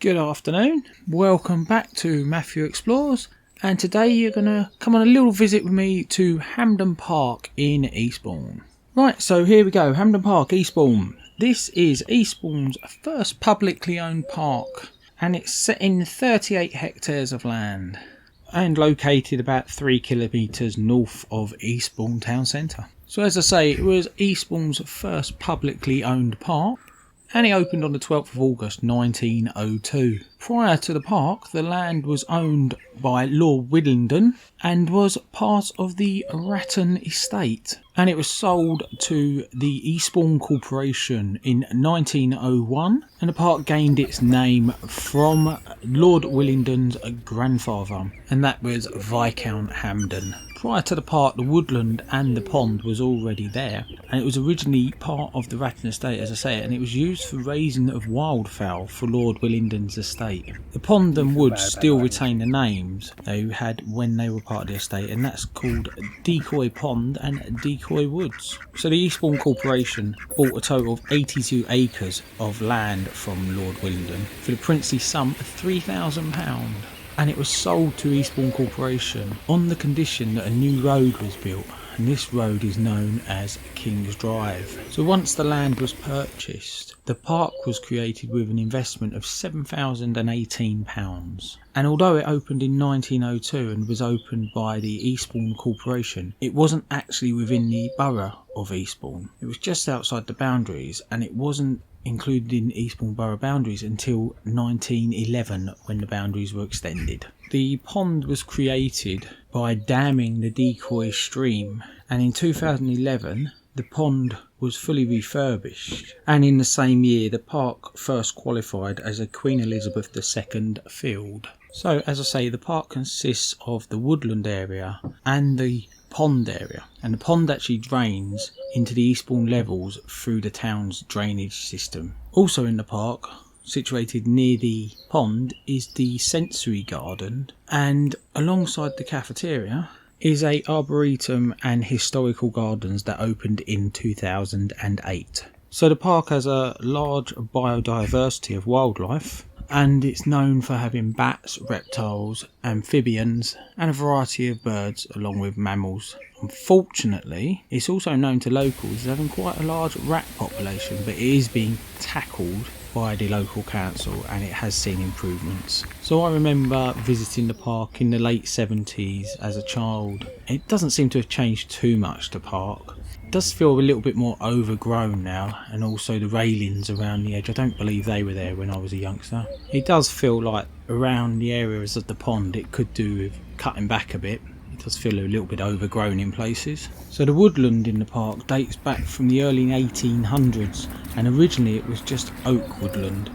Good afternoon, welcome back to Matthew Explores, and today you're going to come on a little visit with me to Hampden Park in Eastbourne. Right, so here we go, Hampden Park, Eastbourne. This is Eastbourne's first publicly owned park, and it's set in 38 hectares of land and located about 3 kilometres north of Eastbourne town centre. So as I say, it was Eastbourne's first publicly owned park, and it opened on the 12th of August 1902. Prior to the park, the land was owned by Lord Willingdon and was part of the Ratton estate, and it was sold to the Eastbourne Corporation in 1901, and the park gained its name from Lord Willingdon's grandfather, and that was Viscount Hampden. Prior to the park, the woodland and the pond was already there, and it was originally part of the Ratton estate, as I say, and it was used for raising of wildfowl for Lord Willingdon's estate. The pond and woods still retain the names they had when they were part of the estate, and that's called Decoy Pond and Decoy Woods. So the Eastbourne Corporation bought a total of 82 acres of land from Lord Willingdon for the princely sum of £3,000. And it was sold to Eastbourne Corporation on the condition that a new road was built, and this road is known as King's Drive. So once the land was purchased, the park was created with an investment of £7,018, and although it opened in 1902 and was opened by the Eastbourne Corporation, it wasn't actually within the borough of Eastbourne. It was just outside the boundaries, and it wasn't included in Eastbourne borough boundaries until 1911, when the boundaries were extended. The pond was created by damming the Decoy stream, and in 2011 the pond was fully refurbished, and in the same year the park first qualified as a Queen Elizabeth II field. So as I say, the park consists of the woodland area and the pond area, and the pond actually drains into the Eastbourne levels through the town's drainage system. Also in the park, situated near the pond, is the sensory garden, and alongside the cafeteria is a arboretum and historical gardens that opened in 2008. So the park has a large biodiversity of wildlife, and it's known for having bats, reptiles, amphibians, and a variety of birds along with mammals. Unfortunately, it's also known to locals as having quite a large rat population, but it is being tackled by the local council, and it has seen improvements. So I remember visiting the park in the late 70s as a child. It doesn't seem to have changed too much, the park. It does feel a little bit more overgrown now, and also the railings around the edge, I don't believe they were there when I was a youngster. It does feel like around the areas of the pond it could do with cutting back a bit. It does feel a little bit overgrown in places. So the woodland in the park dates back from the early 1800s, and originally it was just oak woodland,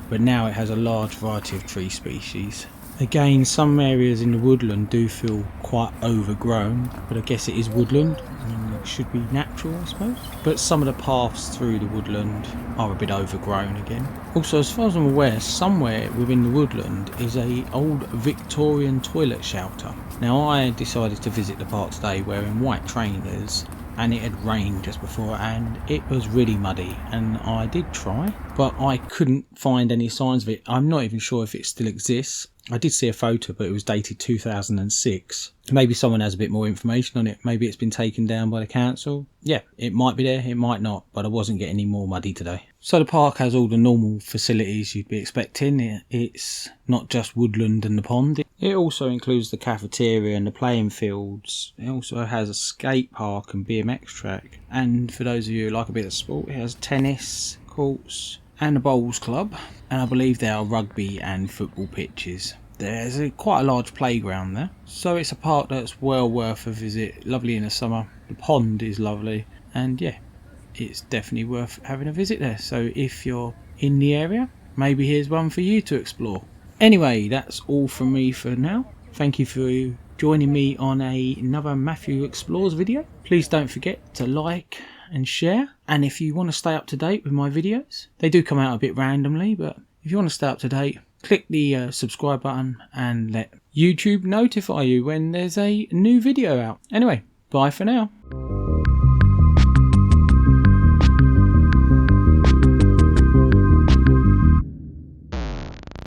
but now it has a large variety of tree species. Again, some areas in the woodland do feel quite overgrown, but I guess it is woodland, and it should be natural, I suppose. But some of the paths through the woodland are a bit overgrown again. Also, as far as I'm aware, somewhere within the woodland is a old Victorian toilet shelter. Now, I decided to visit the park today wearing white trainers, and it had rained just before, and it was really muddy, and I did try, but I couldn't find any signs of it. I'm not even sure if it still exists. I did see a photo, but it was dated 2006. Maybe someone has a bit more information on it. Maybe it's been taken down by the council. Yeah, it might be there, it might not, but I wasn't getting any more muddy today. So the park has all the normal facilities you'd be expecting. It's not just woodland and the pond. It also includes the cafeteria and the playing fields. It also has a skate park and BMX track. And for those of you who like a bit of sport, it has tennis courts and a bowls club, and I believe there are rugby and football pitches. There's quite a large playground there, so it's a park that's well worth a visit. Lovely in the summer, the pond is lovely, and yeah, it's definitely worth having a visit there. So if you're in the area, maybe here's one for you to explore. Anyway, that's all from me for now. Thank you for joining me on another Matthew Explores video. Please don't forget to like and share, and if you want to stay up to date with my videos, they do come out a bit randomly, but if you want to stay up to date, click the subscribe button and let YouTube notify you when there's a new video out. Anyway, bye for now.